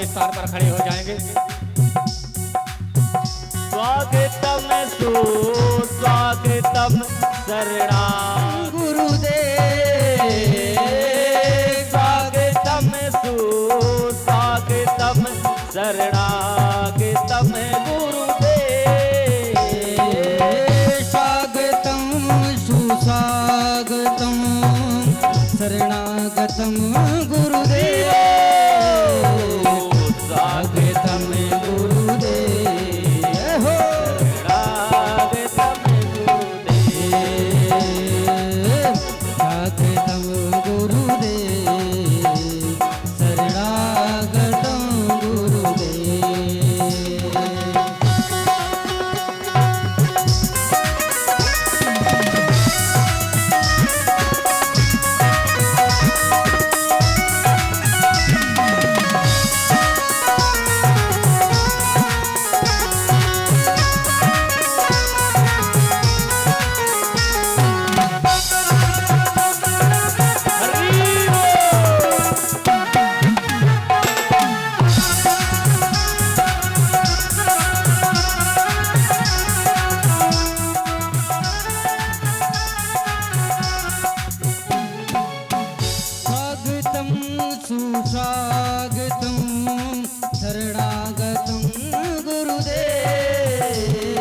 अपने स्थान पर खड़े हो जाएंगे। स्वागतम सुस्वागतम शरणा गुरुदेव, स्वागतम सुस्वागतम शरणागतम गुरुदेव, स्वागतम सुस्वागतम शरणागतम गुरुदेव, स्वागतम गुरुदेव हो शरणागतम गुरुदेव, स्वागतम गुरुदेव शरणागतम गुरुदेव। स्वागतम सुस्वागतम शरणागतम गुरुदेव,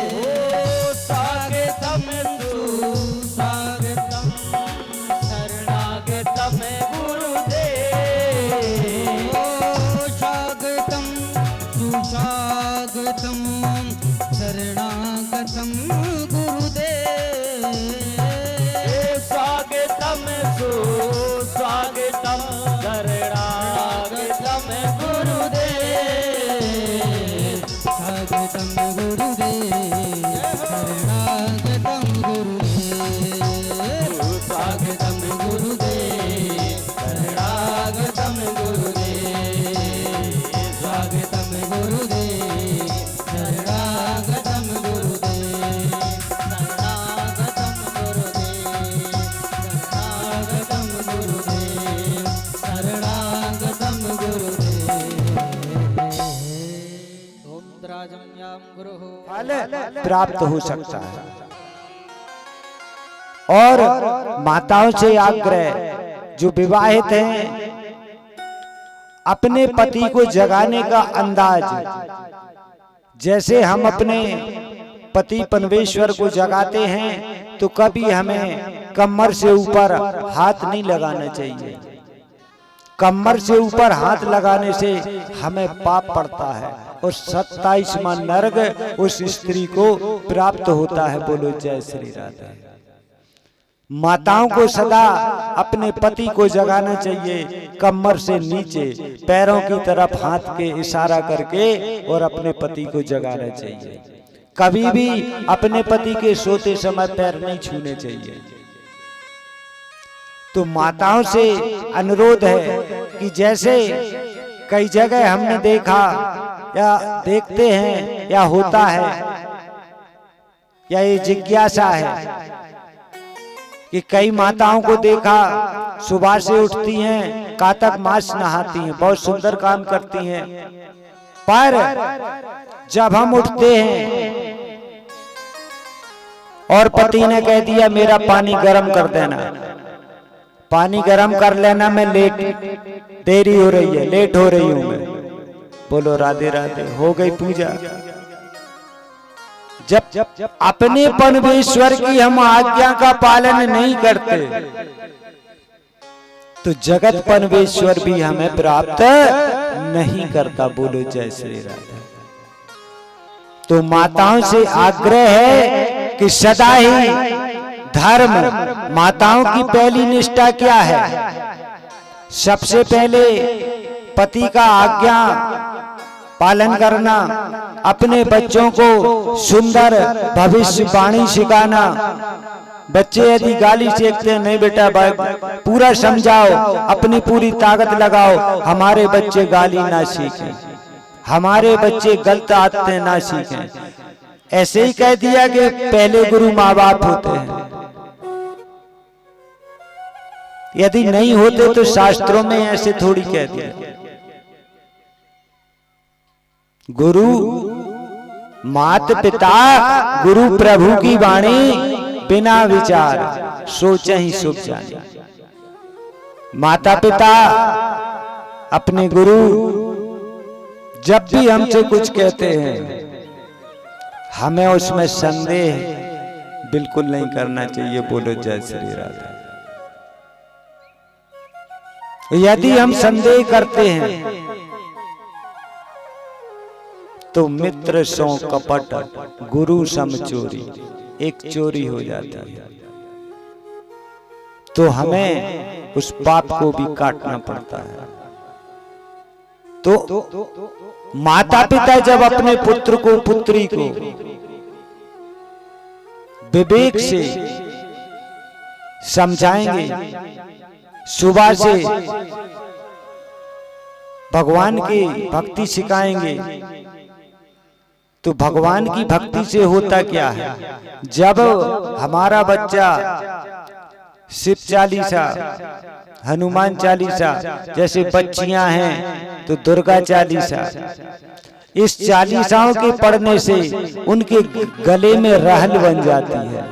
स्वागतम सुस्वागतम शरणागतम गुरुदेव, स्वागतम सुस्वागतम शरणागतम गुरुदेव, स्वागतम सुस्वागतम शरणागतम गुरुदेव, स्वागतम गुरुदेव शरणागतम गुरुदेव, स्वागतम गुरुदेव शरणागतम गुरुदेव, स्वागतम गुरुदेव शरणागतम गुरुदेव, शरणागतम गुरुदेव, शरणागतम गुरुदेव, शरणागतम गुरुदेव। ओम राजम्याम गुरुः फल प्राप्त हो सकता है। और माताओं से आग्रह, जो विवाहित हैं, अपने पति को जगाने का अंदाज, जैसे हम अपने पति परमेश्वर को जगाते हैं तो कभी हमें कमर से ऊपर हाथ नहीं लगाना चाहिए। कमर से ऊपर हाथ लगाने से हमें पाप पड़ता है और 27वां नरक उस स्त्री को प्राप्त होता है। बोलो जय श्री राधे। माताओं को सदा अपने पति को जगाना चाहिए, कमर से नीचे पैरों की तरफ हाथ के इशारा करके, और अपने पति को जगाना चाहिए। कभी भी अपने पति के सोते समय पैर नहीं छूने चाहिए। तो माताओं से अनुरोध है कि जैसे कई जगह हमने देखा या देखते हैं या होता है, या ये जिज्ञासा है कि कई माताओं को देखा सुबह से उठती हैं, कातक मास नहाती हैं, बहुत सुंदर काम करती हैं, पर जब हम उठते हैं और पति ने कह दिया मेरा पानी गर्म कर देना, पानी गर्म कर लेना, मैं लेट, देरी हो रही है, लेट हो रही हूं मैं। बोलो राधे राधे। हो गई पूजा। जब अपने परमेश्वर की हम आज्ञा का पालन नहीं करते तो जगत परमेश्वर भी हमें प्राप्त नहीं करता। बोलो जय श्री राधे। तो माताओं से आग्रह है कि सदा ही धर्म, माताओं की पहली निष्ठा क्या है? सबसे पहले पति का आज्ञा पालन करना, अपने बच्चों को सुंदर भविष्यवाणी सिखाना। बच्चे यदि गाली सीखते हैं, नहीं बेटा पूरा समझाओ, अपनी पूरी ताकत लगाओ, हमारे बच्चे गाली ना सीखें, हमारे बच्चे गलत आदतें ना सीखें। ऐसे ही कह दिया कि पहले गुरु माँ बाप होते हैं। यदि नहीं होते तो शास्त्रों में ऐसे थोड़ी कह दिया। गुरु मात पिता गुरु प्रभु की वाणी बिना विचार सोचे ही शुभ जाने। माता पिता अपने गुरु जब भी हमसे कुछ कहते हैं हमें उसमें संदेह बिल्कुल नहीं करना चाहिए। बोलो जय श्री राधे। यदि हम संदेह करते हैं तो मित्र सो कपट गुरु सम चोरी, एक चोरी हो जाती है। तो हमें उस पाप को भी काटना पड़ता है। तो माता पिता जब अपने पुत्र को पुत्री को विवेक से समझाएंगे, सुबह से भगवान की भक्ति सिखाएंगे, तो भगवान की भक्ति से होता क्या है? जब हमारा बच्चा शिव चालीसा, हनुमान चालीसा, जैसे बच्चियां हैं तो दुर्गा चालीसा, इस चालीसाओं के पढ़ने से उनके गले में रहल बन जाती है,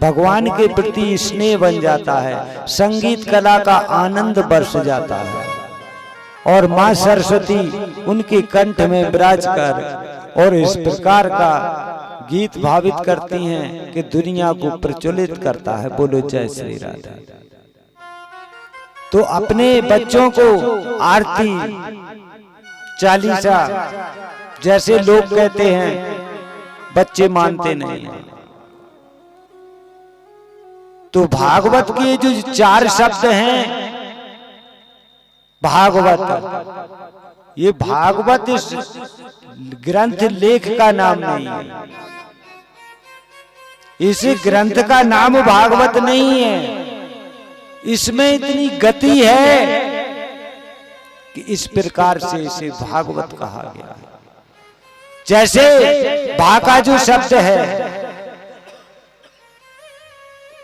भगवान के प्रति स्नेह बन जाता है, संगीत कला का आनंद बरस जाता है और मां सरस्वती उनके कंठ में विराज कर और इस प्रकार का गीत भावित करती हैं कि दुनिया को प्रज्वलित करता है। बोलो जय श्री राधा। तो अपने बच्चों को आरती चालीसा जैसे लोग कहते हैं बच्चे मानते नहीं हैं, तो भागवत के जो 4 शब्द हैं भागवत, ये भागवत इस ग्रंथ लेख का नाम नहीं है, इस ग्रंथ का नाम भागवत नहीं है। इसमें इतनी गति है कि इस प्रकार से इसे भागवत कहा गया है। जैसे भा का जो शब्द है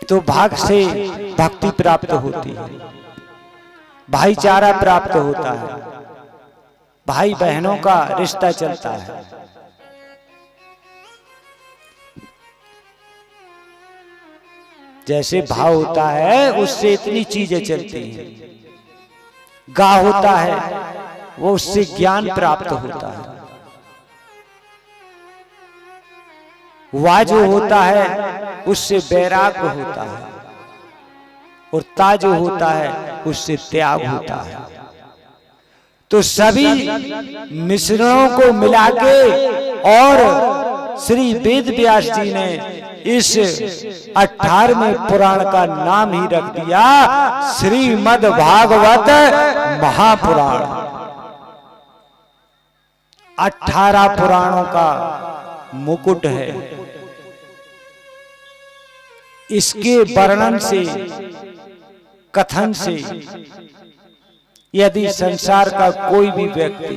तो भाग से भक्ति प्राप्त होती है, भाईचारा प्राप्त होता है, भाई बहनों का रिश्ता चलता है। जैसे भाव होता है उससे इतनी चीजें चलती हैं। गा होता है वो उससे ज्ञान प्राप्त होता है, वा जो होता है उससे वैराग्य होता है और ता जो होता है उससे त्याग होता है। तो सभी मिश्रणों को मिला के और श्री वेद व्यास जी ने इस 18वें पुराण का नाम ही रख दिया श्रीमद् भागवत महापुराण। 18 पुराणों का मुकुट है। इसके वर्णन से, कथन से यदि संसार का कोई भी व्यक्ति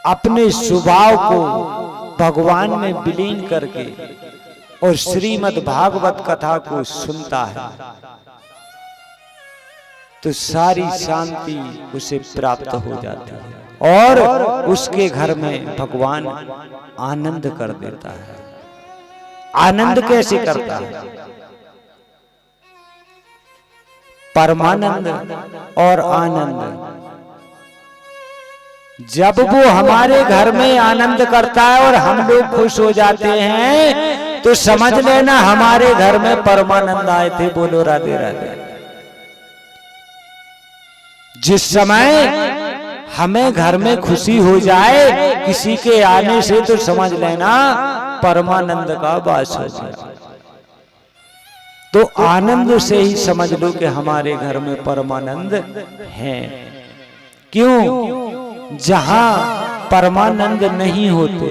अपने स्वभाव को भगवान में विलीन करके और श्रीमद् भागवत कथा को सुनता है तो सारी शांति उसे प्राप्त हो जाती है और उसके घर में भगवान आनंद कर देता है। आनंद कैसे करता है? परमानंद और आनंद। जब वो हमारे घर में आनंद करता है और हम लोग खुश हो जाते हैं तो समझ लेना हमारे घर में परमानंद आए थे। बोलो राधे राधे। जिस समय हमें घर में खुशी हो जाए किसी के आने से तो समझ लेना परमानंद का वास हो गया। तो आनंद से ही समझ लो कि हमारे घर में परमानंद है। क्यों? जहां परमानंद नहीं होते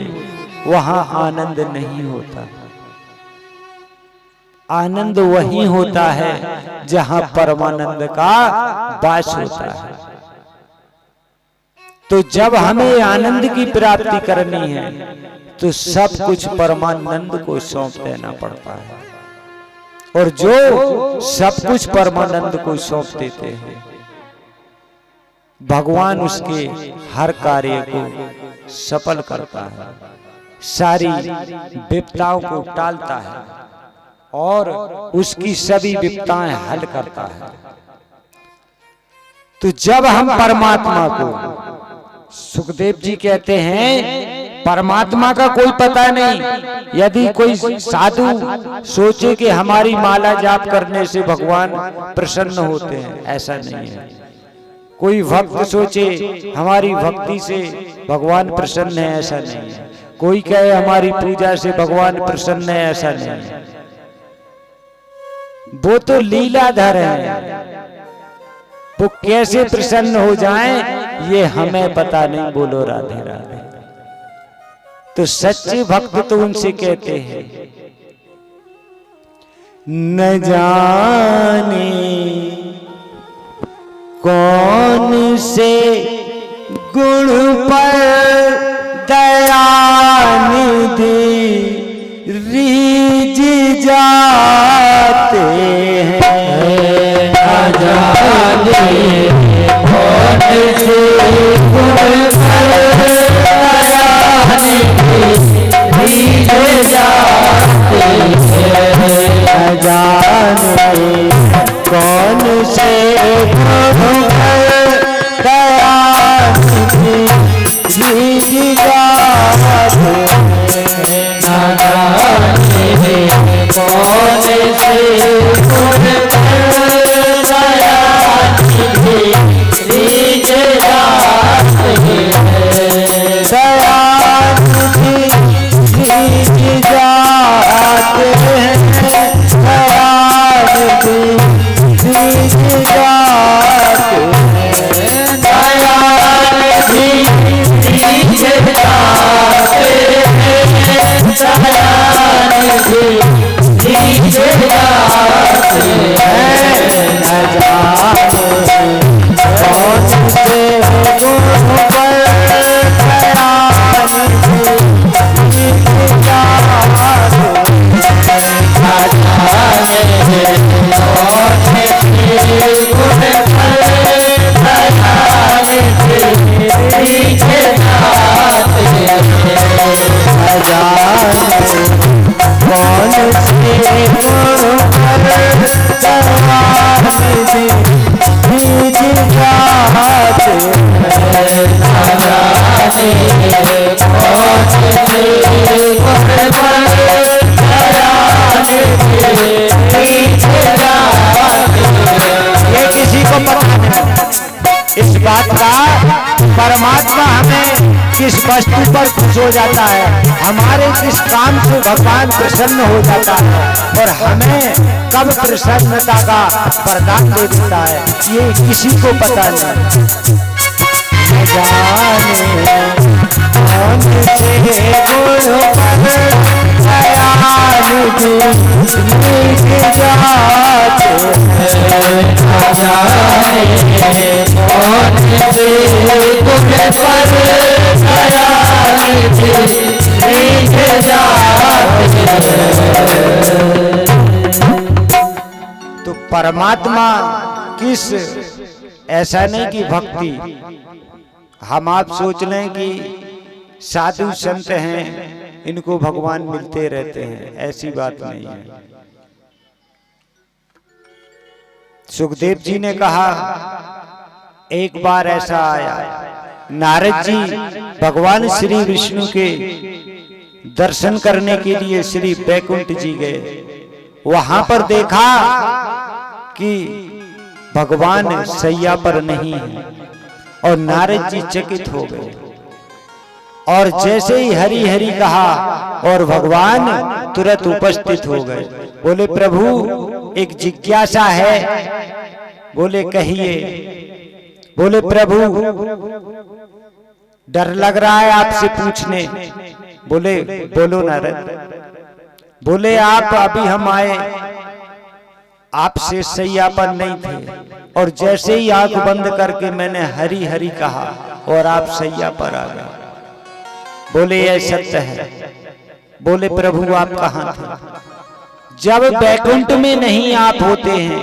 वहां आनंद नहीं होता। आनंद वही होता है जहां परमानंद का वास होता है। तो जब हमें आनंद की प्राप्ति करनी है तो सब कुछ परमानंद को सौंप देना पड़ता है। और जो सब कुछ परमानंद को सौंप देते हैं भगवान उसके हर कार्य को सफल करता है, सारी विपदाओं को टालता है और उसकी सभी विपदाएं हल करता है। तो जब हम परमात्मा को, सुखदेव जी कहते हैं परमात्मा का कोई पता नहीं। यदि कोई साधु सोचे कि हमारी माला जाप करने से भगवान प्रसन्न होते हैं, ऐसा नहीं है। कोई भक्त सोचे हमारी भक्ति से भगवान प्रसन्न है, ऐसा नहीं है। कोई कहे हमारी पूजा से भगवान प्रसन्न है, ऐसा नहीं है। वो तो लीलाधर है, वो कैसे प्रसन्न हो जाएं ये हमें पता नहीं। बोलो राधे राधे। तो सच्चे भक्त तो उनसे कहते हैं न जाने कौन से गुण पर दया निधि रीझ जाते हैं। न जाने कौन से गुण पर दया निधि रीझ जाते हैं। न जाने कौन से गुण पर दया निधि रीझ जाते हैं। न जाने कौन से गुण पर दया निधि रीझ जाते हैं। दया निधि रीझ जाते हैं। दया निधि रीझ जाते हैं। दया निधि रीझ जाते हैं। दया निधि रीझ जाते हैं। न जाने कौन से गुण पर दया निधि रीझ जाते हैं। न जाने कौन से गुण पर दया निधि रीझ जाते हैं। न जाने कौन से गुण पर दया निधि रीझ जाते हैं। न जाने कौन से गुण पर दया निधि रीझ जाते हैं। ये किसी को पता नहीं इस बात का परमात्मा हमें किस वस्तु पर खुश हो जाता है, हमारे किस काम से भगवान प्रसन्न हो जाता है और हमें कब प्रसन्नता का वरदान दे देता है, ये किसी को पता नहीं। न जाने कौन से गुण पर दया निधि रीझ जाते हैं। न जाने कौन से गुण पर दया निधि रीझ जाते हैं। तो परमात्मा किस, ऐसा नहीं कि भक्ति हम आप सोच लें कि साधु संत हैं इनको भगवान मिलते रहते हैं, ऐसी बात नहीं है। सुखदेव जी ने कहा एक बार ऐसा आया, नारद जी भगवान श्री विष्णु के दर्शन करने के लिए श्री बैकुंठ जी गए। वहां पर देखा कि भगवान सैया पर नहीं है और नारद जी चकित हो गए और जैसे ही हरि हरि कहा और भगवान तुरंत उपस्थित हो गए। बोले प्रभु एक जिज्ञासा है। बोले कहिए। बोले प्रभु डर लग रहा है आपसे पूछने। बोले बोलो नारद। बोले आप अभी हम आए आपसे सैया पर नहीं थे और जैसे ही आंख बंद करके मैंने हरि हरि कहा और आप सैया पर आ गए। बोले यह सत्य है। बोले प्रभु आप कहां थे? जब बैकुंठ में नहीं आप होते हैं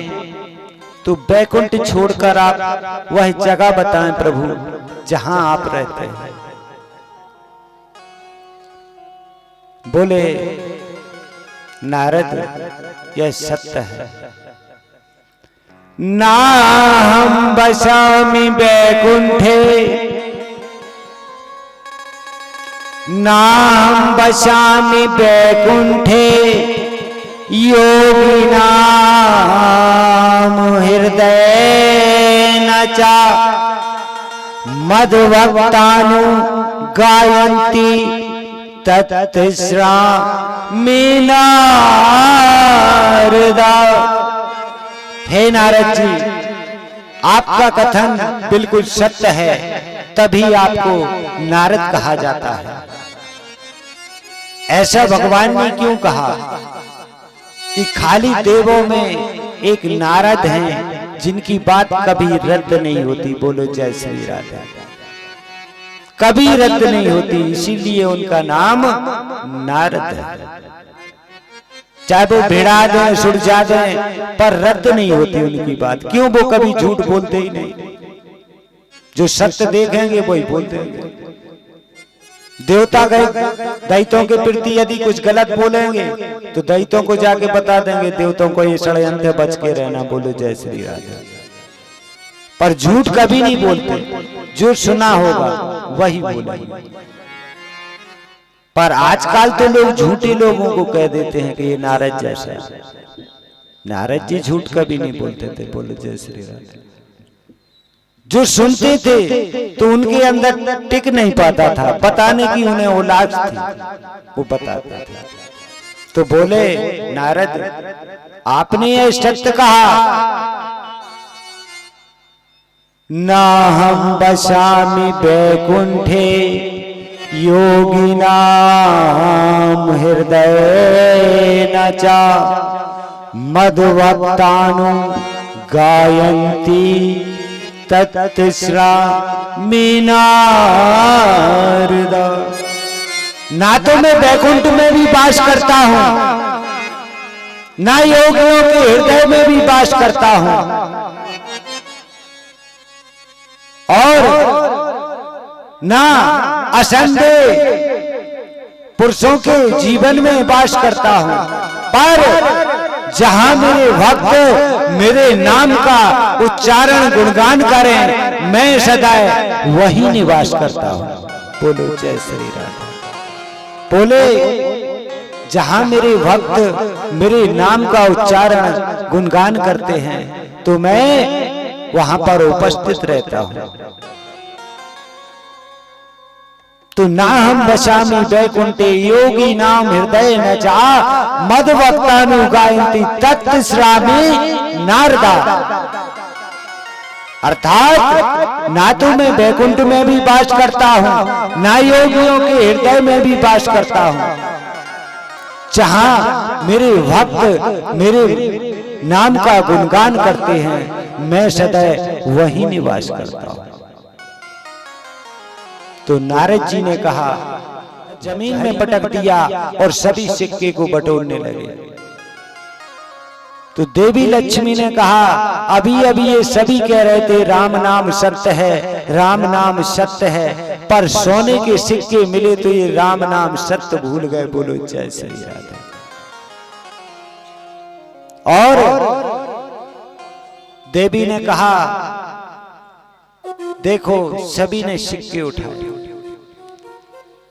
तो बैकुंठ छोड़कर आप वह जगह बताएं प्रभु जहां आप रहते हैं। बोले नारद यह सत्य है। नाहं वसामि वैकुंठे नाहं वसामि वैकुंठे योगिनां हृदयेन च मद्भक्तानु गायन्ति तत्श्रामि नारद। हे नारद जी, आपका कथन बिल्कुल सत्य है, तभी आपको नारद कहा जाता है। ऐसा भगवान ने क्यों कहा कि खाली देवों में एक नारद हैं जिनकी बात कभी रद्द नहीं होती। बोलो जय श्री राधे। कभी रद्द नहीं होती, इसीलिए उनका नाम नारद है। चाहे वो भिड़ा दें सुरझा दें, पर रद्द नहीं होती उनकी बात। क्यों? वो कभी झूठ बोलते ही नहीं। जो सत्य देखेंगे वही बोलते हैं। देवता गए दैत्यों के प्रति यदि कुछ गलत बोलेंगे तो दैत्यों को जाके बता देंगे देवताओं को ये षड्यंत्र बच के रहना। बोलो जय श्री राधे। पर झूठ कभी नहीं बोलते, जो सुना होगा वही बोलेंगे। पर आजकल तो लोग झूठे लोगों को कह देते हैं कि ये नारद जैसा है। नारद जी झूठ कभी नहीं बोलते थे। बोलो जय श्री राधे। जो सुनते थे तो उनके अंदर टिक नहीं पाता था, बताने की उन्हें औलाद थी, वो बताते थे। तो बोले नारद आपने यह सत्य कहा, नाहं वसामि वैकुंठे योगिनां हृदयेन च मद्भक्तानु गायन्ति तत्श्रामि नारद। ना तो मैं वैकुंठ में भी वास करता हूं, ना योगियों के हृदय में भी वास करता हूं, और ना असंदेह पुरुषों के जीवन में वास करता हूं। पर जहां मेरे भक्त मेरे नाम का उच्चारण गुणगान करें, मैं सदैव वही निवास करता हूं। बोलो जय श्री राधे। बोले जहां मेरे भक्त मेरे नाम का उच्चारण गुणगान करते हैं तो मैं वहां पर उपस्थित रहता हूं। तो नाहं वसामि वैकुंठे योगिनां हृदयेन च मद्भक्तानु गायन्ति तत्श्रामि नारद। अर्थात ना तो मैं वैकुंठ में भी वास करता हूं, ना योगियों के हृदय में भी वास करता हूं। जहां मेरे भक्त मेरे नाम का गुणगान करते हैं, मैं सदैव वही निवास करता हूं। तो नारद जी ने कहा, जमीन में पटक दिया और सभी सिक्के को बटोरने लगे। तो देवी लक्ष्मी ने कहा, अभी अभी ये सभी कह रहे थे राम नाम सत्य है, राम नाम सत्य है, पर सोने के सिक्के मिले तो ये राम नाम सत्य भूल गए। बोलो जय श्री राधे। और देवी ने कहा, देखो सभी ने सिक्के उठाए।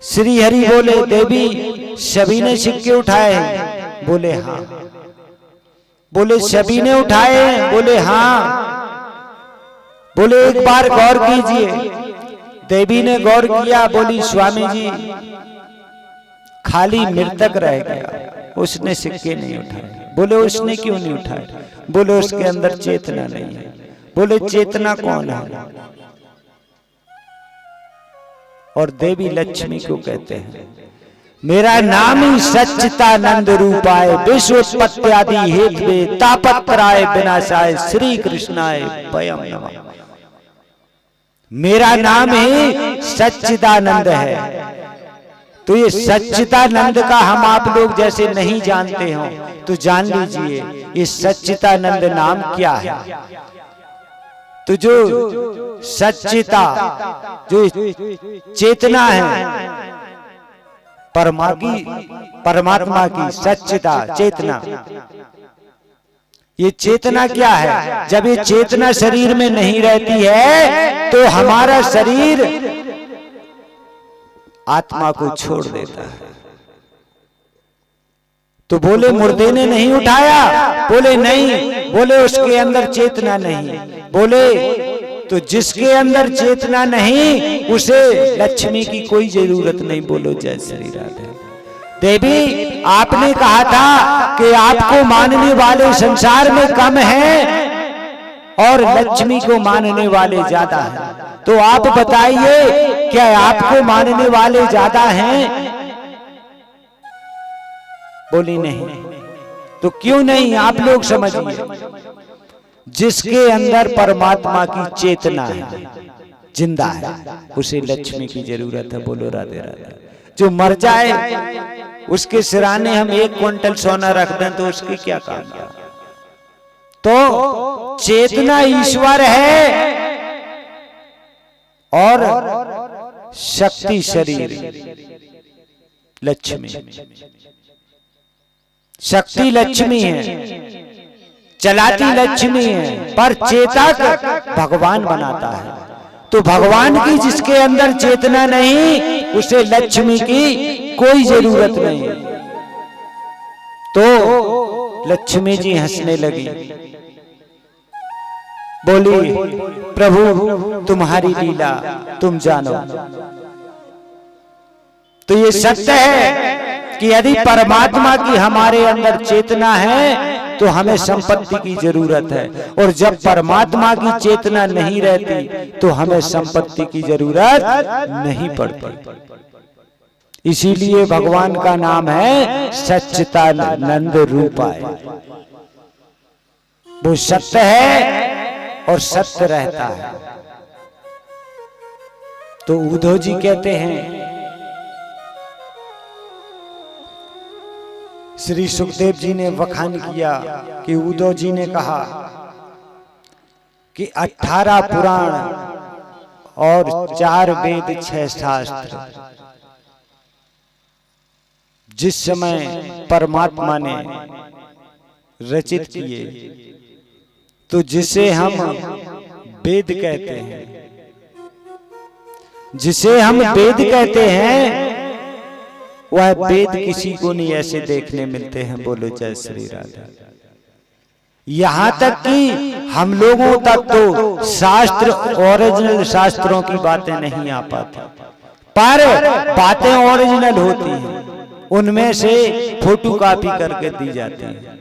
श्री हरि बोले, देवी सभी ने सिक्के उठाए? बोले हाँ। बोले सभी ने उठाए? बोले हाँ। बोले एक बार गौर कीजिए। देवी ने गौर किया, बोली स्वामी जी खाली मृतक रह गया, उसने सिक्के नहीं उठाए। बोले उसने क्यों नहीं उठाए? बोले उसके अंदर चेतना नहीं है। बोले चेतना कौन है? और देवी लक्ष्मी को कहते हैं, मेरा नाम ही सच्चिदानंद रूपाय विश्वोत्पत्ति आदि हेतवे तापत्रय विनाशाय श्री कृष्णाय वयम नमः। मेरा नाम ही सच्चिदानंद है। तो ये सच्चिदानंद का हम आप लोग जैसे नहीं जानते हो तो जान लीजिए ये सच्चिदानंद नाम क्या है। तो जो सच्चिता जो चेतना है, परमात्मा की सच्चिदा चेतना। ये चेतना क्या है? जब ये चेतना शरीर में नहीं रहती है तो हमारा शरीर आत्मा को छोड़ देता है। तो बोले मुर्दे ने नहीं उठाया, बोले नहीं, बोले उसके अंदर चेतना नहीं, बोले तो जिसके अंदर चेतना नहीं उसे लक्ष्मी की कोई जरूरत नहीं। बोलो जय श्री राधे। देवी, आपने कहा था कि आपको मानने वाले संसार में कम हैं और लक्ष्मी को मानने वाले ज्यादा हैं। तो आप बताइए, क्या आपको मानने वाले ज्यादा हैं? बोली नहीं। तो क्यों नहीं? आप लोग समझिए, जिसके अंदर परमात्मा की चेतना है, जिंदा है, उसे लक्ष्मी की जरूरत है। बोलो राधे राधे। जो मर जाए उसके सिराने हम 1 क्विंटल सोना रख दें तो उसकी क्या काम है? तो चेतना ईश्वर है और शक्ति शरीर लक्ष्मी। शक्ति लक्ष्मी है, चलाती लक्ष्मी है, पर चेतक भगवान बनाता है। तो भगवान की जिसके अंदर चेतना नहीं उसे लक्ष्मी की कोई जरूरत नहीं। तो लक्ष्मी जी हंसने लगी, बोली प्रभु तुम्हारी लीला तुम जानो। तो ये सत्य है कि यदि परमात्मा की हमारे अंदर चेतना है तो हमें संपत्ति की जरूरत है, और जब परमात्मा की चेतना नहीं रहती तो हमें संपत्ति की जरूरत नहीं पड़ती। इसीलिए भगवान का नाम है सच्चिदानंद रूपाय। वो सत्य है और सत्य रहता है। तो उद्धव जी कहते हैं, श्री सुखदेव जी ने वखान किया कि उद्धव जी ने कहा कि 18 पुराण और 4 वेद 6 शास्त्र जिस समय परमात्मा ने रचित किए, तो जिसे हम वेद कहते हैं, जिसे हम वेद कहते हैं, वह वेद किसी को नहीं ऐसे देखने मिलते हैं। बोलो जय श्री राधे। यहां तक कि हम लोगों तक तो शास्त्र, ओरिजिनल शास्त्रों की बातें नहीं आ पाती, पर बातें ओरिजिनल होती हैं, उनमें से फोटो कॉपी करके दी जाती है।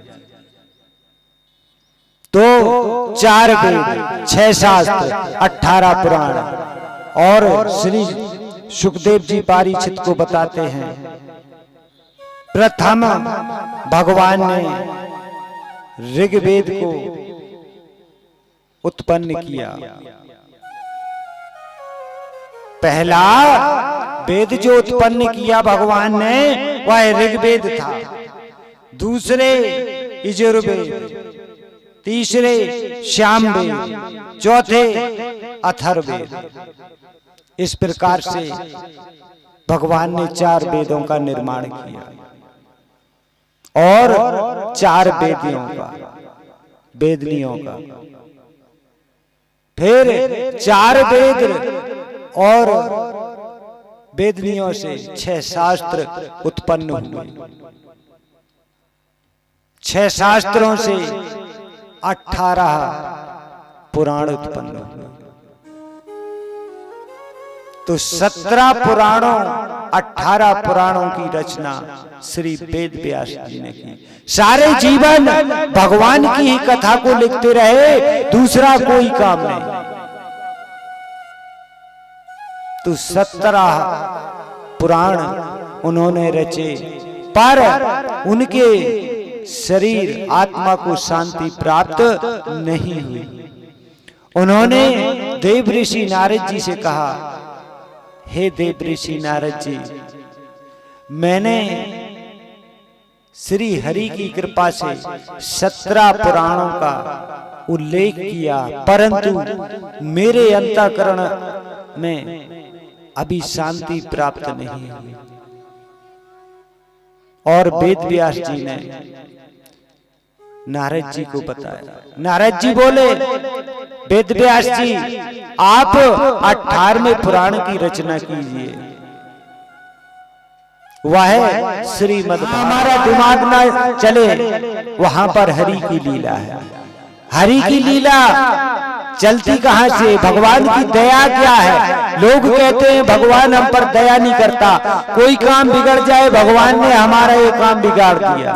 तो 4 वेद 6 शास्त्र 18 पुराण, और श्री सुखदेव जी परीक्षित को बताते हैं, प्रथम भगवान ने ऋग्वेद को उत्पन्न किया। पहला वेद जो उत्पन्न किया भगवान ने वह ऋग्वेद था, दूसरे यजुर्वेद, तीसरे सामवेद, चौथे अथर्ववेद। इस प्रकार से भगवान ने 4 वेदों का निर्माण किया और 4 वेदियों का, वेदनियों का। फिर 4 वेद और वेदनियों से 6 शास्त्र उत्पन्न हुए। 6 शास्त्रों से 18 पुराण उत्पन्न हुए। तो 17 पुराणों 18 पुराणों की रचना श्री वेद व्यास जी ने की। सारे जीवन भगवान की ही कथा को लिखते रहे, दूसरा कोई काम नहीं। तो 17 पुराण उन्होंने रचे, पर उनके शरीर आत्मा को शांति प्राप्त नहीं हुई। उन्होंने देव ऋषि नारद जी से कहा, हे देव ऋषि नारद जी, मैंने श्री हरि की कृपा से 17 पुराणों का उल्लेख किया, परंतु मेरे अंतःकरण में अभी शांति प्राप्त नहीं हुई। और वेद व्यास जी ने नारद जी को बताया। नारद जी बोले, वेद व्यास जी आप 18वें पुराण की रचना कीजिए, वह श्रीमद्। हमारा दिमाग ना चले, वहां पर हरि की लीला है। हरि की लीला चलती कहां से? भगवान की दया क्या है? लोग कहते हैं भगवान हम पर दया नहीं करता, कोई काम बिगड़ जाए भगवान ने हमारा ये काम बिगाड़ दिया।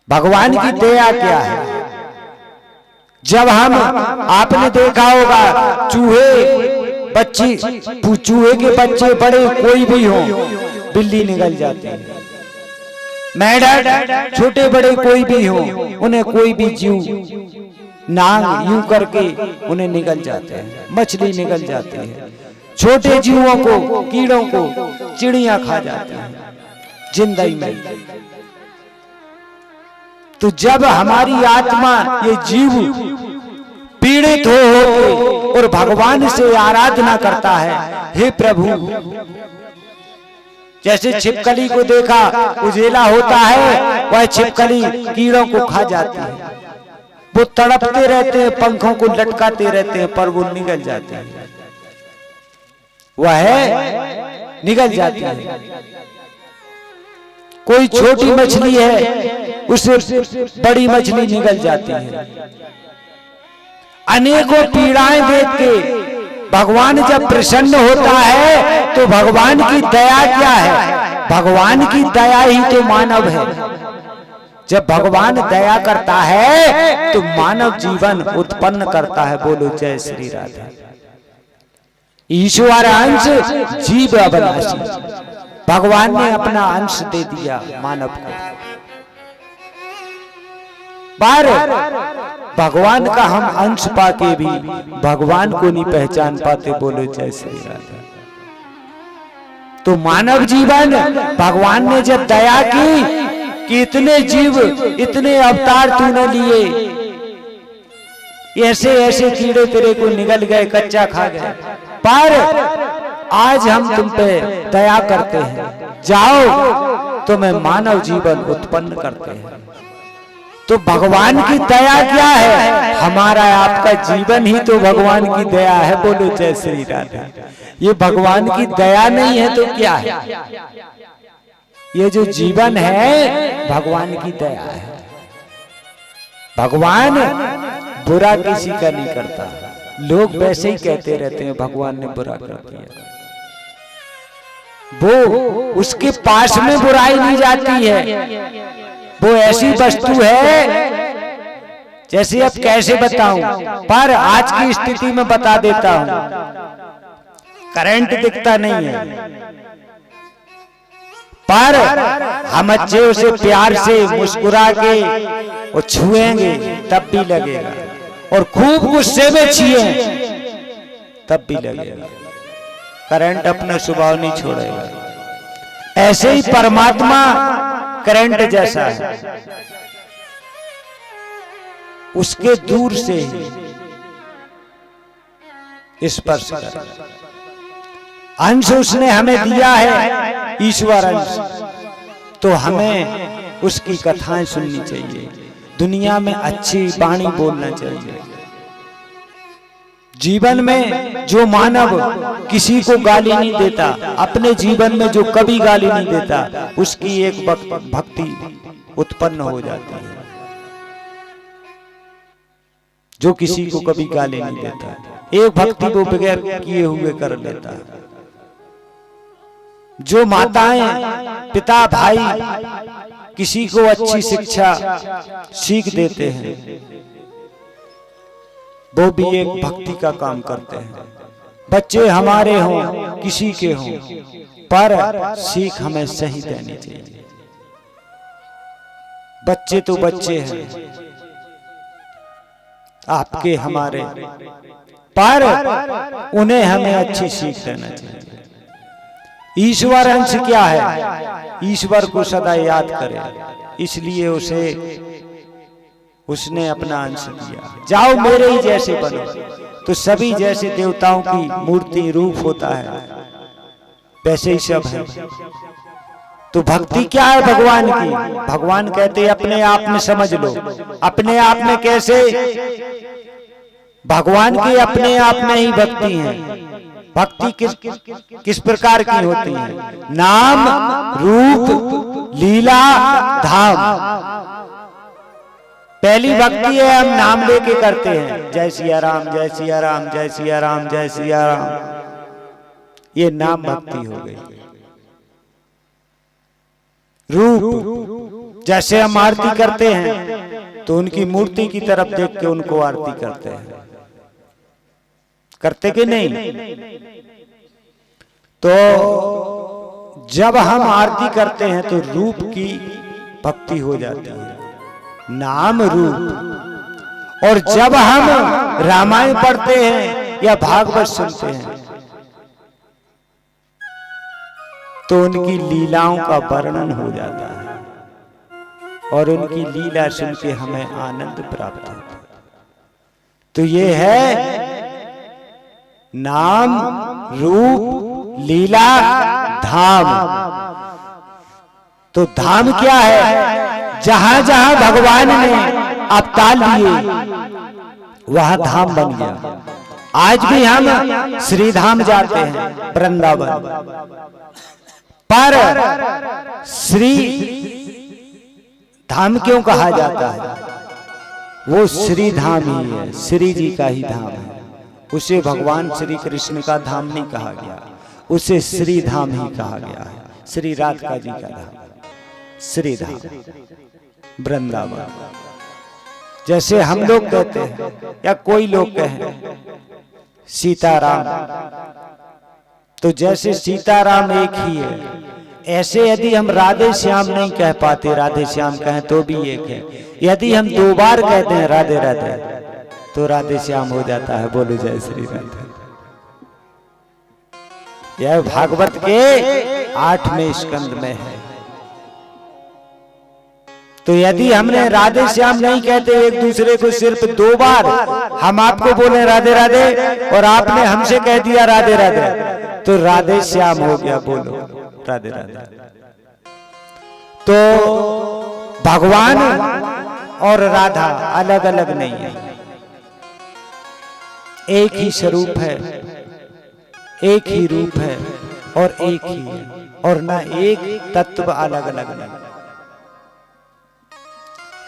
भगवान की दया क्या है? जब हम, आपने देखा होगा चूहे बच्चे, चूहे के बच्चे बड़े कोई भी हो, बिल्ली निगल जाती है। मेंढक छोटे बड़े कोई भी हो, उन्हें कोई भी जीव नांग यूं करके उन्हें निगल जाते हैं। मछली निगल जाती है, छोटे जीवों को, कीड़ों को चिड़ियां खा जाती हैं जिंदगी में। तो जब हमारी आत्मा, ये जीव पीड़ित हो और भगवान से आराधना करता है, हे प्रभु, जैसे छिपकली को देखा उजेला होता है, वह छिपकली कीड़ों को खा जाती है। वो तड़पते रहते हैं, पंखों को लटकाते रहते हैं, पर वो निगल जाते हैं, वह निगल जाती है। कोई छोटी मछली है, उससे बड़ी मछली निगल जाती है। अनेकों पीड़ाएं देख के भगवान जब प्रसन्न होता है, तो भगवान की दया क्या है? भगवान की दया ही तो मानव है। जब भगवान दया करता है तो मानव जीवन उत्पन्न करता है। बोलो जय श्री राधे। ईश्वर अंश जीव अविनाशी, भगवान ने अपना अंश दे दिया मानव को। पर भगवान का हम अंश पाके भी भगवान को नहीं पहचान पाते। बोलो जय श्री राधे। तो मानव जीवन, भगवान ने जब दया की कि इतने जीव, इतने अवतार तूने लिए, ऐसे ऐसे कीड़े तेरे को निगल गए, कच्चा खा गए, पर आज हम तुम पे दया करते हैं, जाओ तुम्हें मानव जीवन उत्पन्न करते हैं। तो भगवान की दया क्या है? हमारा आपका जीवन ही तो भगवान की दया है। बोलो जय श्री राधे। ये भगवान की दया नहीं है तो क्या है? ये जो जीवन है भगवान की दया है। भगवान बुरा किसी का नहीं करता। लोग वैसे ही कहते रहते हैं भगवान ने बुरा कर दिया। वो, उसके पास में बुराई नहीं जाती है। वो ऐसी वस्तु है, जैसे अब कैसे बताऊं, पर आज की स्थिति में बता देता हूं। करंट दिखता नहीं है, पर हम अच्छे उसे प्यार से मुस्कुरा के और छुएंगे तब भी लगेगा, और खूब गुस्से में छुए तब भी लगेगा। करंट अपना स्वभाव नहीं छोड़ेगा। ऐसे ही परमात्मा करंट जैसा है, उसके दूर से स्पर्श कर। अंश उसने हमें दिया है, ईश्वर अंश, तो हमें उसकी कथाएं सुननी चाहिए, दुनिया में अच्छी वाणी बोलना चाहिए। जीवन में जो मानव किसी को गाली नहीं देता, अपने जीवन में जो कभी गाली नहीं देता, उसकी एक भक्ति उत्पन्न हो जाती है। जो किसी को कभी गाली नहीं देता, एक भक्ति को बगैर किए हुए कर लेता है। जो माताएं, पिता, भाई किसी को अच्छी शिक्षा सीख देते हैं, वो भी एक भक्ति का काम करते हैं। बच्चे हमारे हों, किसी के हों, पर सीख हमें सही देनी चाहिए। बच्चे तो बच्चे हैं, आपके हमारे, पर उन्हें हमें अच्छी सीख देना चाहिए। ईश्वर अंश क्या है? ईश्वर को सदा याद करे, इसलिए उसने अपना अंश दिया। जाओ मेरे ही जैसे बनो, तो सभी जैसे देवताओं की मूर्ति रूप होता है, वैसे ही सब है। तो भक्ति क्या है भगवान की? भगवान कहते हैं अपने आप में समझ लो। अपने आप में कैसे? भगवान की अपने आप में ही भक्ति है। भक्ति किस प्रकार की होती है? नाम, रूप, लीला, धाम। पहली भक्ति है हम नाम लेके करते हैं, जय सिया राम, जय सिया राम, जय सिया राम, जय सिया राम। ये नाम भक्ति हो गई। रूप, जैसे हम आरती करते हैं तो उनकी मूर्ति की तरफ देख के उनको आरती करते हैं, करते कि नहीं? तो जब हम आरती करते हैं तो रूप की भक्ति हो जाती है, नाम रूप। और जब हम रामायण पढ़ते हैं या भागवत सुनते हैं तो उनकी लीलाओं का वर्णन हो जाता है और उनकी लीला सुन के हमें आनंद प्राप्त होता है। तो ये है नाम, रूप, लीला, धाम। तो धाम क्या है? जहां जहां भगवान ने अवतार लिए वहां धाम बन गया। आज भी हम श्री धाम जाते हैं, वृंदावन, पर श्री धाम क्यों कहा जाता है? वो श्री धाम ही है, श्री जी का ही धाम है। उसे भगवान श्री कृष्ण का धाम नहीं कहा गया, उसे श्री धाम ही कहा गया है। श्री राधिका जी का धाम, श्री धाम, वृंदावन। जैसे हम लोग कहते हैं या कोई लोग कहें सीताराम, तो जैसे सीताराम एक ही है, ऐसे यदि हम राधे श्याम नहीं कह पाते, राधे श्याम कहें तो भी एक है। यदि हम 2 बार कहते हैं राधे राधे तो राधे श्याम हो जाता है। बोलो जय श्री राधे। यह भागवत के 8वें स्कंद में है। तो यदि हमने राधे श्याम नहीं कहते एक दूसरे को सिर्फ 2 बार, हम आपको बोले राधे राधे और आपने हमसे कह दिया राधे राधे, तो राधे श्याम हो गया। बोलो राधे राधे। तो भगवान और राधा अलग अलग नहीं है, एक ही स्वरूप है, एक ही रूप है और एक ही है, और ना एक तत्व अलग अलग नहीं।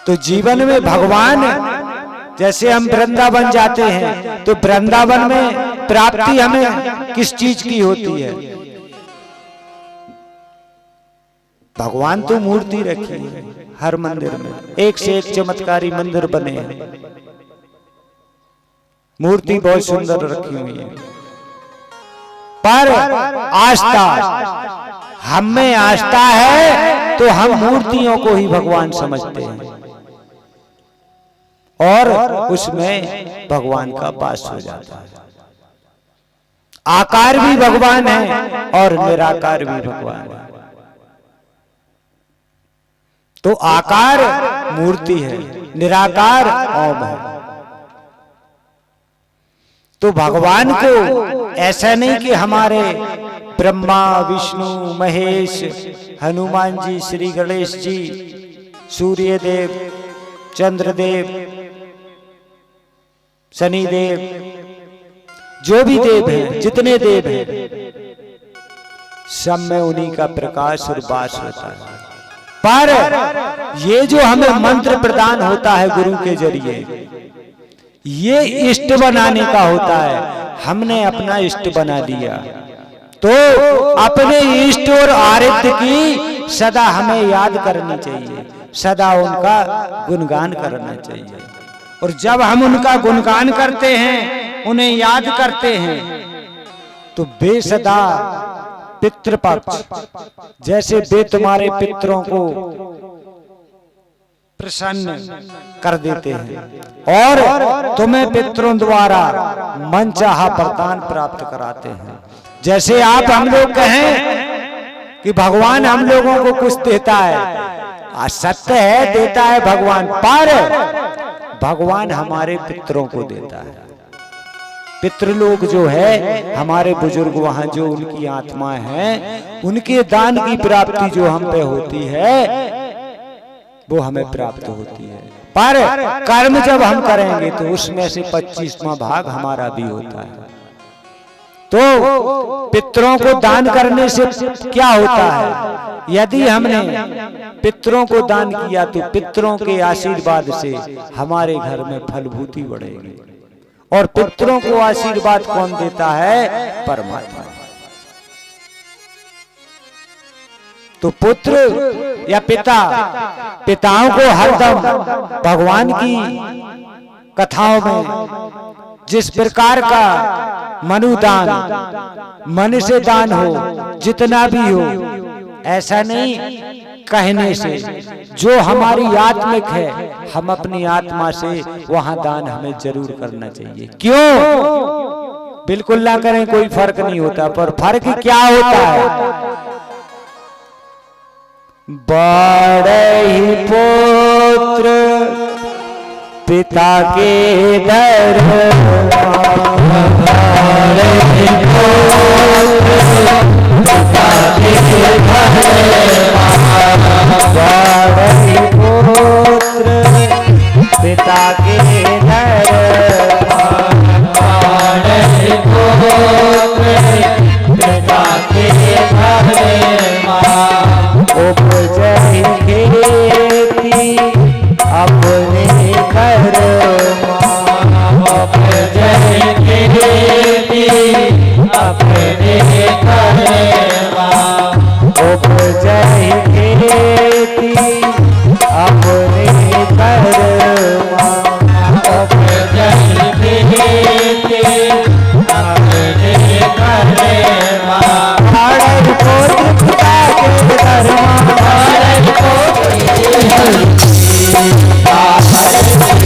तो जीवन में भगवान, जैसे हम वृंदावन जाते हैं तो वृंदावन में प्राप्ति हमें किस चीज की होती है? भगवान तो मूर्ति रखी है हर मंदिर में, एक से एक चमत्कारी मंदिर बने हैं, मूर्ति बहुत सुंदर रखी हुई है। पर आस्था, हम में आस्था है तो हम मूर्तियों को ही भगवान समझते हैं और उसमें भगवान का वास हो जाता है। आकार भी भगवान है और निराकार भी भगवान है। तो आकार मूर्ति है, निराकार ओम है। तो भगवान को ऐसा नहीं कि हमारे ब्रह्मा, विष्णु, महेश, हनुमान जी, श्री गणेश जी, सूर्य देव, चंद्रदेव, शनिदेव, जो भी देव हैं, जितने देव हैं, सब में उन्हीं का प्रकाश और वास होता है। पर ये जो हमें मंत्र प्रदान होता है गुरु के जरिए, ये इष्ट बनाने का होता है। हमने अपना इष्ट बना लिया तो अपने इष्ट और आराध्य की सदा हमें याद करनी चाहिए, सदा उनका गुणगान करना चाहिए। और जब हम उनका गुणगान करते हैं, उन्हें याद करते हैं, तो बेसदा पितृपक्ष, जैसे वे तुम्हारे पितरों को प्रसन्न कर देते हैं और तुम्हें पितरों द्वारा मनचाहा वरदान प्राप्त कराते हैं। जैसे आप हम लोग कहें कि भगवान हम लोगों को कुछ देता है, सत्य है देता है भगवान, पर भगवान हमारे पितरों को देता है। पितृलोक जो है, हमारे बुजुर्ग वहां जो उनकी आत्माएं हैं, उनके दान की प्राप्ति जो हम पे होती है वो हमें प्राप्त होती है। पर कर्म जब हम करेंगे तो उसमें से 25वां भाग हमारा भी होता है। तो पितरों को दान करने से क्या होता है? यदि हमने पितरों को दान किया तो पितरों के आशीर्वाद से हमारे घर में फलभूति बढ़ेगी। और पितरों को आशीर्वाद कौन देता है? परमात्मा। तो पुत्र या पिता, पिताओं को हरदम भगवान की कथाओं में जिस प्रकार का मनुदान, मन से दान हो, जितना भी हो, ऐसा नहीं कहने से, जो हमारी आत्मिक है, हम अपनी आत्मा से वहां दान हमें जरूर करना चाहिए। क्यों? बिल्कुल ना करें, कोई फर्क नहीं होता। पर फर्क क्या होता है? बड़े ही पुत्र पिता के दर, बड़े ही पुत्र पिता के घर, बड़े ही पुत्र पिता के घर, बड़े ही पुत्र पिता के घर, उपजहि खेती अपने घर, उपजहि खेती अपने घर, उपजहि खेती अपने घर, उपजहि खेती अपने घर, भारत पुत्र पिता के घर, भारत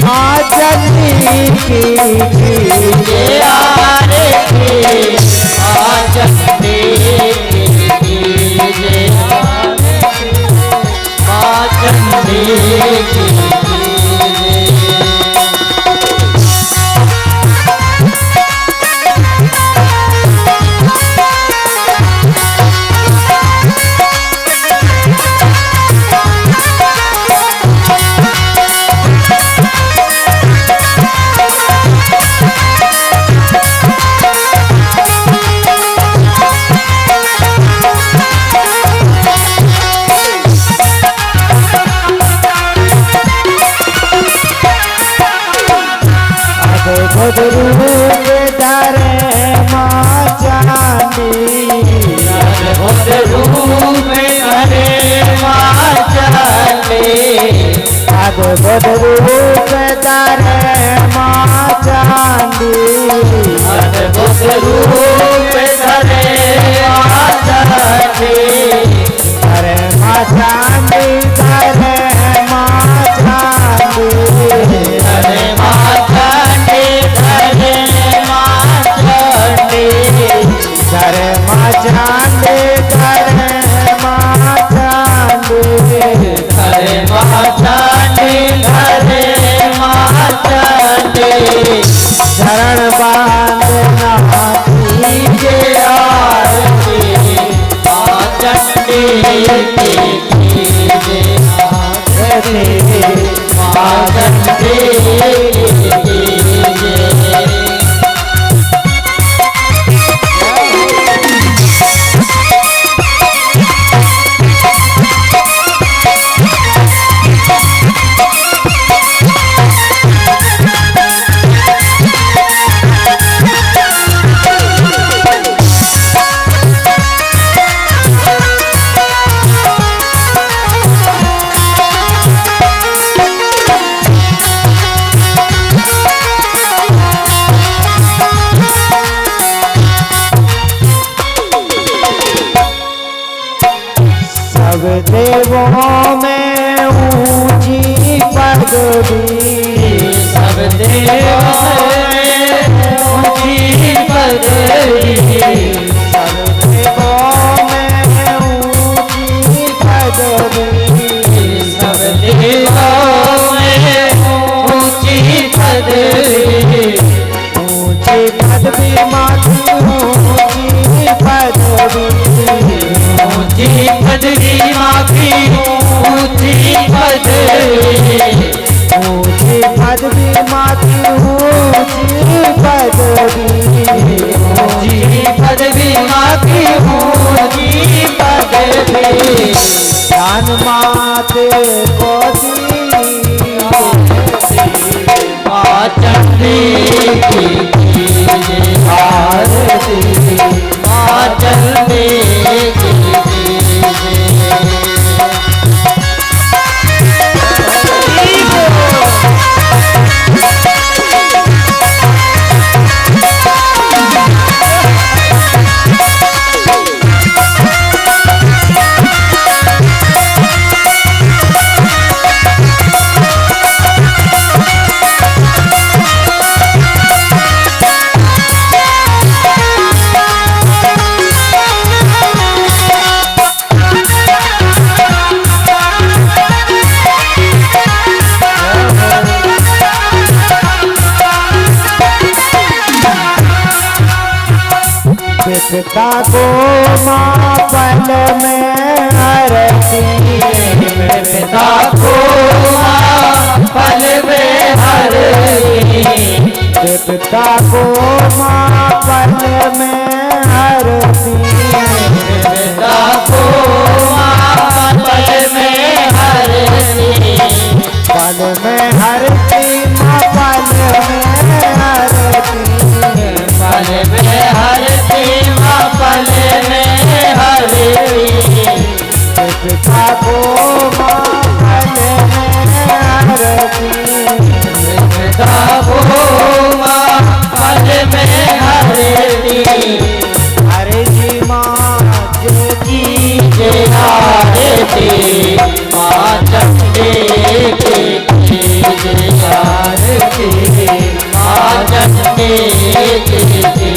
माँ चंडी देवों में ऊंची पदवी, सब देवों में ऊंची पदवी, सब देवों में ऊंची पदवी, सब देवों में ऊंची पदवी, ऊंची पदवी माथी ऊंची पदवी, ऊंची पदवी माथी ऊंची पदवी, ऊंची पदवी माथी ऊंची पदवी, ऊंची पदवी माथी ऊंची पदवी, ज्ञान माते को दी माँ चंडी की कीजिए आरती, माँ चंडी की पिता को माँ पल में हरती, पिता को माँ पल में हरती, पिता को माँ पल में हरती, पिता को माँ पल में हरती, पल में हरती माँ पल में हरती, पल में हरती माँ पल में हरती, पिता को माँ पल में हरती, पिता को माँ पल में हरती, हरे जी माँ की जय आरती, माँ चंडी की जय आरती, माँ चंडी की जय।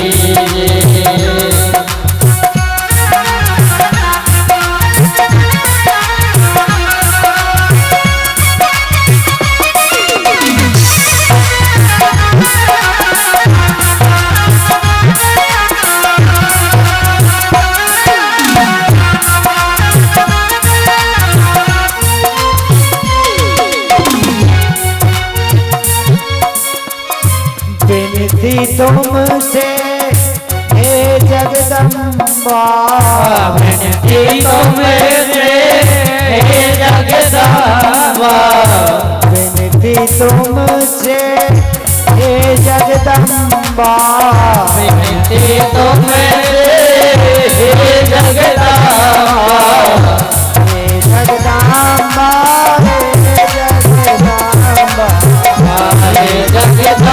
विनती तुमसे हे जगदम्बा, विनती तुमसे हे जगदम्बा, विनती तुमसे हे जगदम्बा, विनती तुमसे हे जगदम्बा, हे जगदम्बा, हे जगदम्बा, हे जगदम्बा,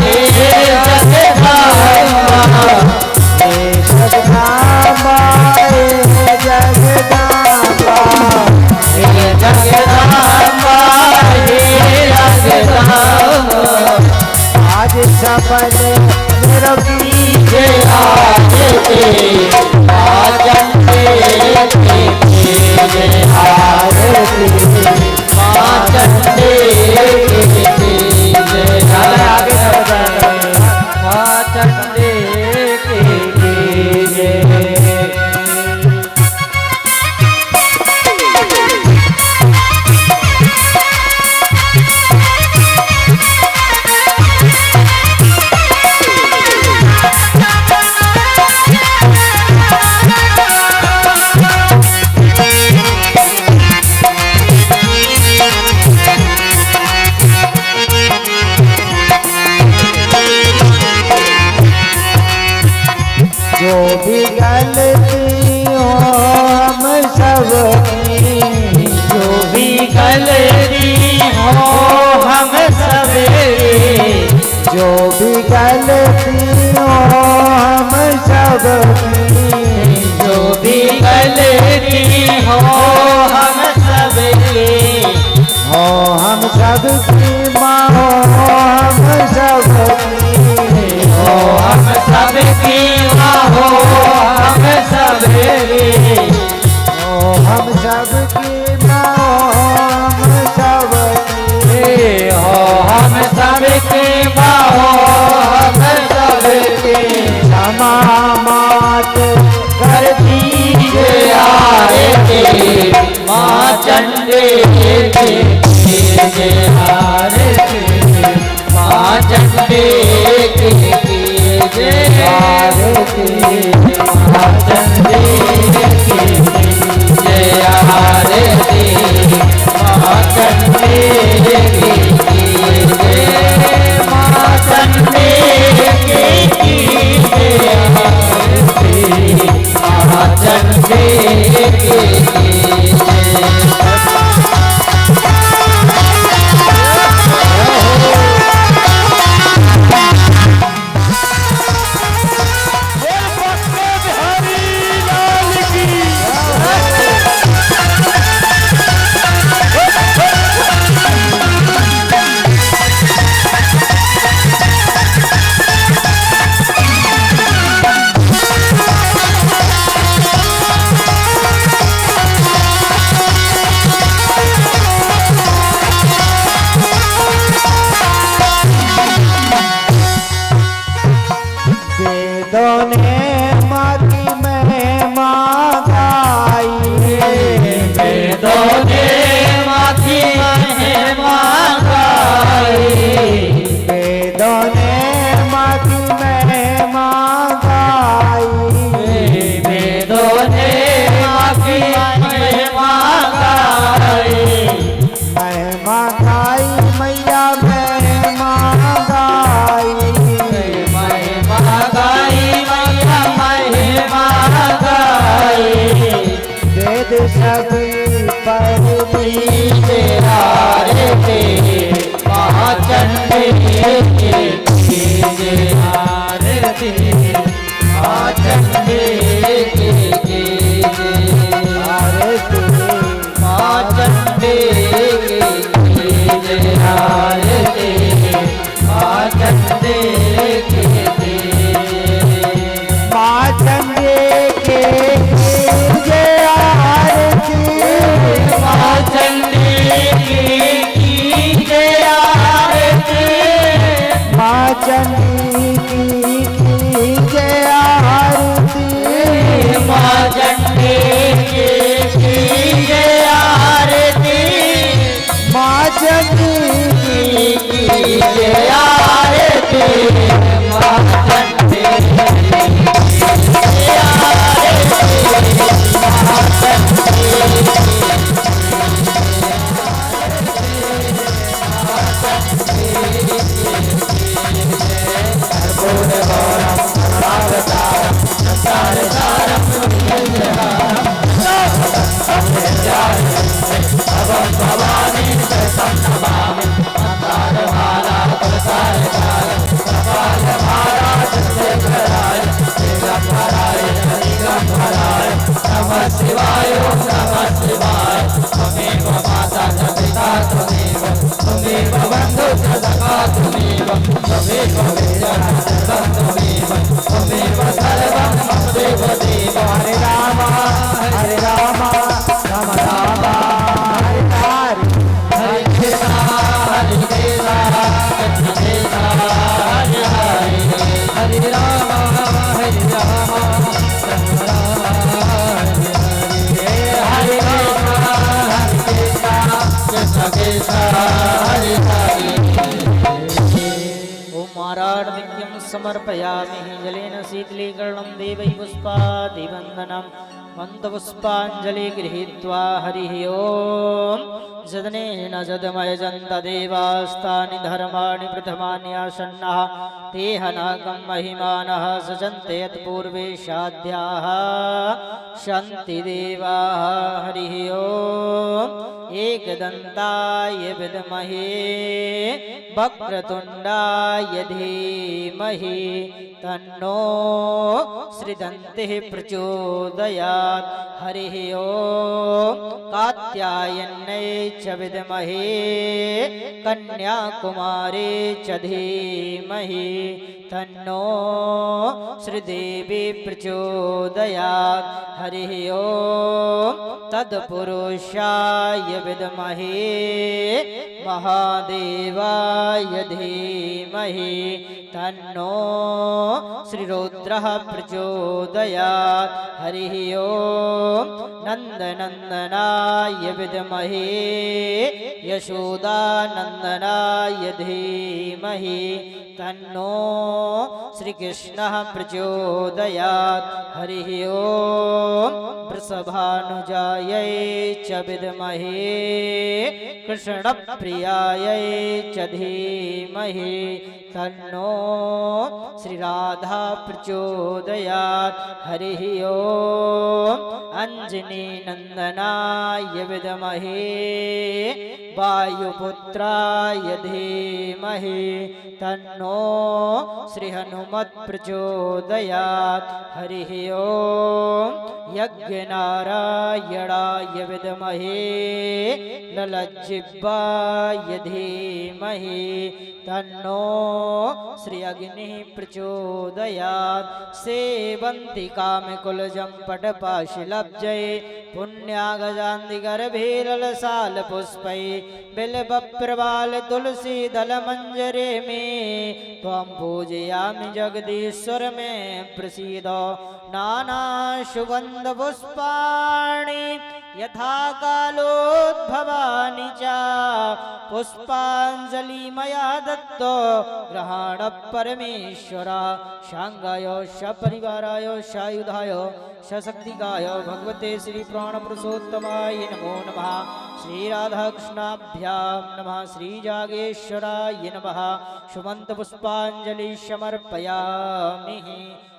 हे जगदम्बा, हे जगदम्बा, हे जगदम्बा, हे जगदम्बा, हे जगदम्बा, आज सफल निरोगी जय आरती, माँ चंडी की जय आरती, माँ चंडी की जय आरती, माँ चंडी की जय। जो भी गलती हो हम सब की, जो भी गलती हो हम सवेरे, जो भी गलती हो हम सब की, जो भी गलती सबकी माँ हो हम सबकी हो हम सबकी माँ हो हम सबकी हो हम सबकी माँ हो हम सबकी हो हम सबकी माँ हो हम सबकी क्षमा मात कर दीजिए आरती माँ चंडी की कीजिए आरती माँ चंडी की कीजिए आरती माँ चंडी की कीजिए आरती माँ चंडी की कीजिए माँ चंडी की कीजिए आरती माँ चंडी की कीजिए वेदों ने माँ की महिमा गाई वेदों ने माँ की महिमा गाई वेदों ने माँ की महिमा गाई वेदों ने माँ की महिमा गाई महिमा गाई मैया महिमा गाई महिमा गाई मैया महिमा गाई वेद सभी पर कीजिए आरती माँ चंडी की कीजिए आरती माँ चंडी की कीजिए आरती माँ चंडी की कीजिए आरती माँ चंडी की कीजिए माँ चंडी के कीजिए आरती माँ चंडी की कीजिए आरती माँ चंडी की कीजिए आरती माँ चंडी की कीजिए आरती माँ चंडी की कीजिए आरती माँ चंडी की कीजिए हरे रामा हरे रामा राम राम हरे हरे हरे कृष्णा हरे कृष्णा कृष्ण कृष्णा हरे हरे हरे राम हरे राम राम राम हरे हरे हरे कृष्णा कृष्ण कृष्ण हरे हरे ओम आराधनिक्यं समर्पयामि जलेन शीतलीकरणं देवै पुष्पादिवन्दनं मन्दपुष्पाञ्जलि गृहीत्वा हरिः ओम् जदनेन जदमयजन्त देवास्तानि धर्माणि प्रथमानि आसन्नः ते हनाकं महिमानः सजन्ते यत्पूर्वे साध्याः सन्ति देवाः हरिः ओम् एकदन्ताय विद्महे वक्रतुण्डाय धीमहि तन्नो श्रीदन्तिः प्रचोदयात् हरिः ओम कात्यायन्यै च विद्महे कन्याकुमारी च धीमहि तन्नो श्रीदेवी प्रचोदयात् हरिः ओम तत्पुरुषाय विद्महे महादेवाय धीमहि तन्नो श्रीरुद्रः प्रचोदयात् हरिः ओम नन्दनन्दनाय विद्महे यशोदानन्दनाय धीमहि तन्नो श्रीकृष्णः प्रचोदयात् हरिः ओम वृषभानुजायै च विद्महे कृष्णप्रियायै च धीमहि तन्नो श्रीराधा प्रचोदयात् हरिः ओम अंजनीनन्दनाय विद्महे वायुपुत्राय धीमहि तन्नो श्रीहनुमत् प्रचोदयात् हरिः ओम यज्ञनारायणाय विद्महे ललज्जिह्वाय धीमहि तन्नो श्री अग्निः प्रचोदयात् सेवन्ति कामकुलजं पटपाशिलब्जै पुण्यागजान्दिगर्भैरलसालपुष्पै बिल्वप्रवाल तुलसी दलमञ्जरे मे त्वं पूजयामि जगदीश्वर मे प्रसीद नानासुगन्धपुष्पाणि यथा कालोद्भवानि च पुष्पाञ्जलि मया दत्तो ग्रहाण परमेश्वर शांगाय सपरिवाराय सायुधाय सशक्तिकाय भगवते श्री प्राणपुरुषोत्तमाय नमो नमः श्री राधाकृष्णाभ्यां नमः श्री जागेश्वराय नमः सुमंत पुष्पांजलि समर्पयामि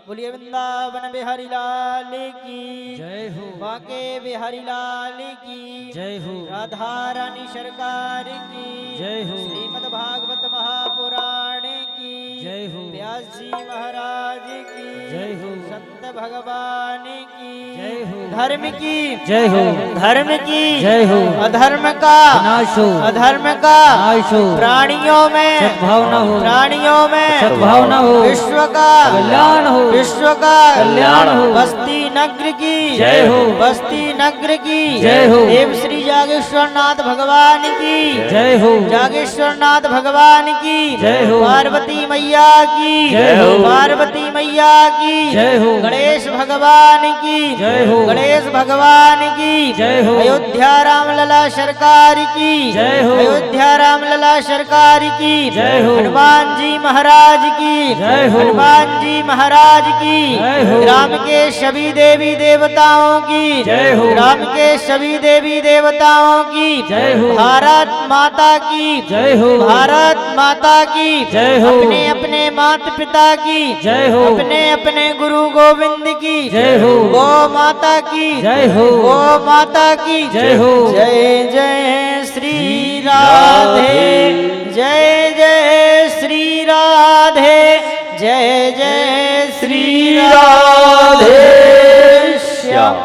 बोलिए वृंदावन बिहारी लाल की जय हो बांके बिहारी लाल की जय हो राधा रानी सरकार की जय हो श्रीमद् भागवत महापुराण की जय हो व्यास जी महाराज की जय हो संत भगवान की जय हो धर्म की जय हो धर्म की जय हो अधर्म का नाश हो अधर्म का नाश हो प्राणियों में सद्भावना हो प्राणियों में सद्भावना हो विश्व का कल्याण हो विश्व का कल्याण हो बस्ती नगर की जय हो बस्ती नगर की जय हो देव श्री जागेश्वरनाथ भगवान की जय हो जागेश्वरनाथ भगवान की जय हो पार्वती मैया की जय हो पार्वती मैया की जय हो गणेश भगवान की जय हो गणेश भगवान की जय हो अयोध्या रामलला सरकार की जय हो अयोध्या रामलला सरकार की जय हो हनुमान जी महाराज की जय हो हनुमान जी महाराज की जय हो ग्राम के सभी देवी देवताओं की जय हो ग्राम के सभी देवी देवताओं की जय हो भारत माता की जय हो भारत माता की जय हो अपने अपने माता पिता की जय हो अपने अपने गुरु गोविंद की जय हो गो माता की जय हो गो माता की जय हो जय जय श्री राधे जय जय श्री राधे जय जय श्री राधे श्याम।